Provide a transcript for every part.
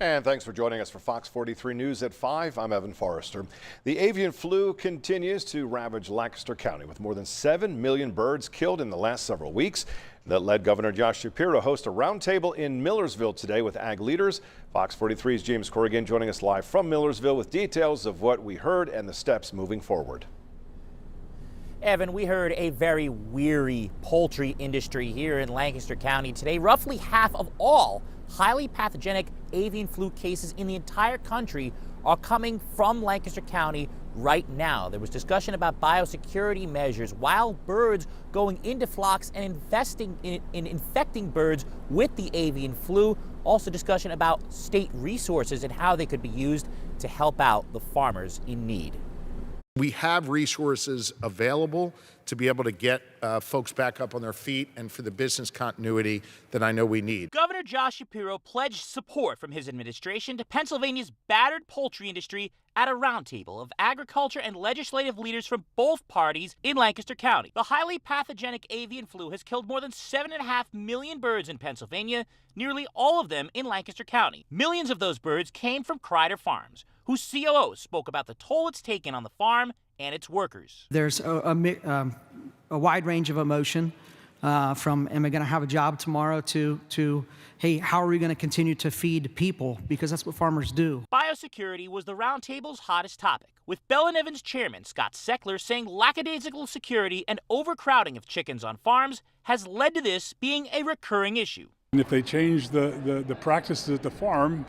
And thanks for joining us for Fox 43 News at 5. I'm Evan Forrester. The avian flu continues to ravage Lancaster County with more than 7 million birds killed in the last several weeks. That led Governor Josh Shapiro to host a roundtable in Millersville today with ag leaders. Fox 43's James Corrigan joining us live from Millersville with details of what we heard and the steps moving forward. Evan, we heard a very weary poultry industry here in Lancaster County today. Roughly half of all highly pathogenic avian flu cases in the entire country are coming from Lancaster County right now. There was discussion about biosecurity measures, wild birds going into flocks and investing in infecting birds with the avian flu. Also discussion about state resources and how they could be used to help out the farmers in need. We have resources available to be able to get folks back up on their feet and for the business continuity that I know we need. Governor Josh Shapiro pledged support from his administration to Pennsylvania's battered poultry industry at a roundtable of agriculture and legislative leaders from both parties in Lancaster County. The highly pathogenic avian flu has killed more than 7.5 million birds in Pennsylvania, nearly all of them in Lancaster County. Millions of those birds came from Crider Farms, whose COO spoke about the toll it's taken on the farm and its workers. There's a wide range of emotion from am I going to have a job tomorrow to hey, how are we going to continue to feed people, because that's what farmers do. Biosecurity was the roundtable's hottest topic, with Bell & Evans chairman Scott Seckler saying lackadaisical security and overcrowding of chickens on farms has led to this being a recurring issue. And if they change the practices at the farm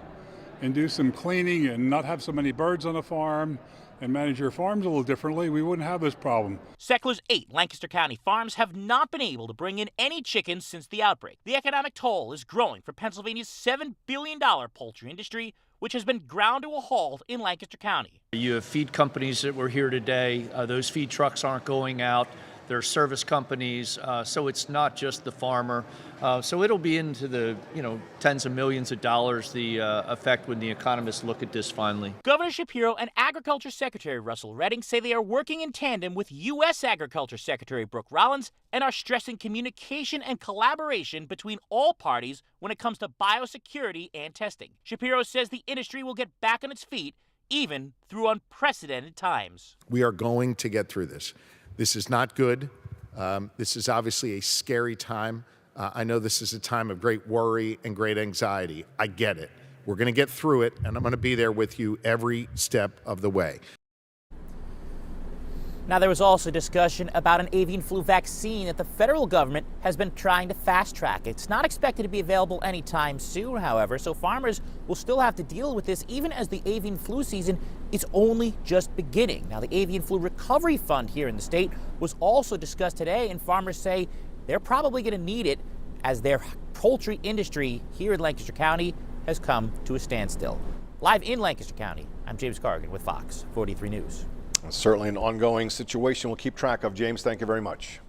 and do some cleaning and not have so many birds on the farm and manage your farms a little differently, we wouldn't have this problem. Seckler's 8 Lancaster County farms have not been able to bring in any chickens since the outbreak. The economic toll is growing for Pennsylvania's $7 billion poultry industry, which has been ground to a halt in Lancaster County. You have feed companies that were here today. Those feed trucks aren't going out. There are service companies, so it's not just the farmer. So it'll be into the tens of millions of dollars, the effect when the economists look at this finally. Governor Shapiro and Agriculture Secretary Russell Redding say they are working in tandem with U.S. Agriculture Secretary Brooke Rollins and are stressing communication and collaboration between all parties when it comes to biosecurity and testing. Shapiro says the industry will get back on its feet even through unprecedented times. We are going to get through this. This is not good. This is obviously a scary time. I know this is a time of great worry and great anxiety. I get it. We're going to get through it, and I'm going to be there with you every step of the way. Now, there was also discussion about an avian flu vaccine that the federal government has been trying to fast track. It's not expected to be available anytime soon, however, so farmers will still have to deal with this even as the avian flu season is only just beginning. Now, the Avian Flu Recovery Fund here in the state was also discussed today, and farmers say they're probably going to need it as their poultry industry here in Lancaster County has come to a standstill. Live in Lancaster County, I'm James Corrigan with Fox 43 News. Certainly an ongoing situation we'll keep track of. James, thank you very much.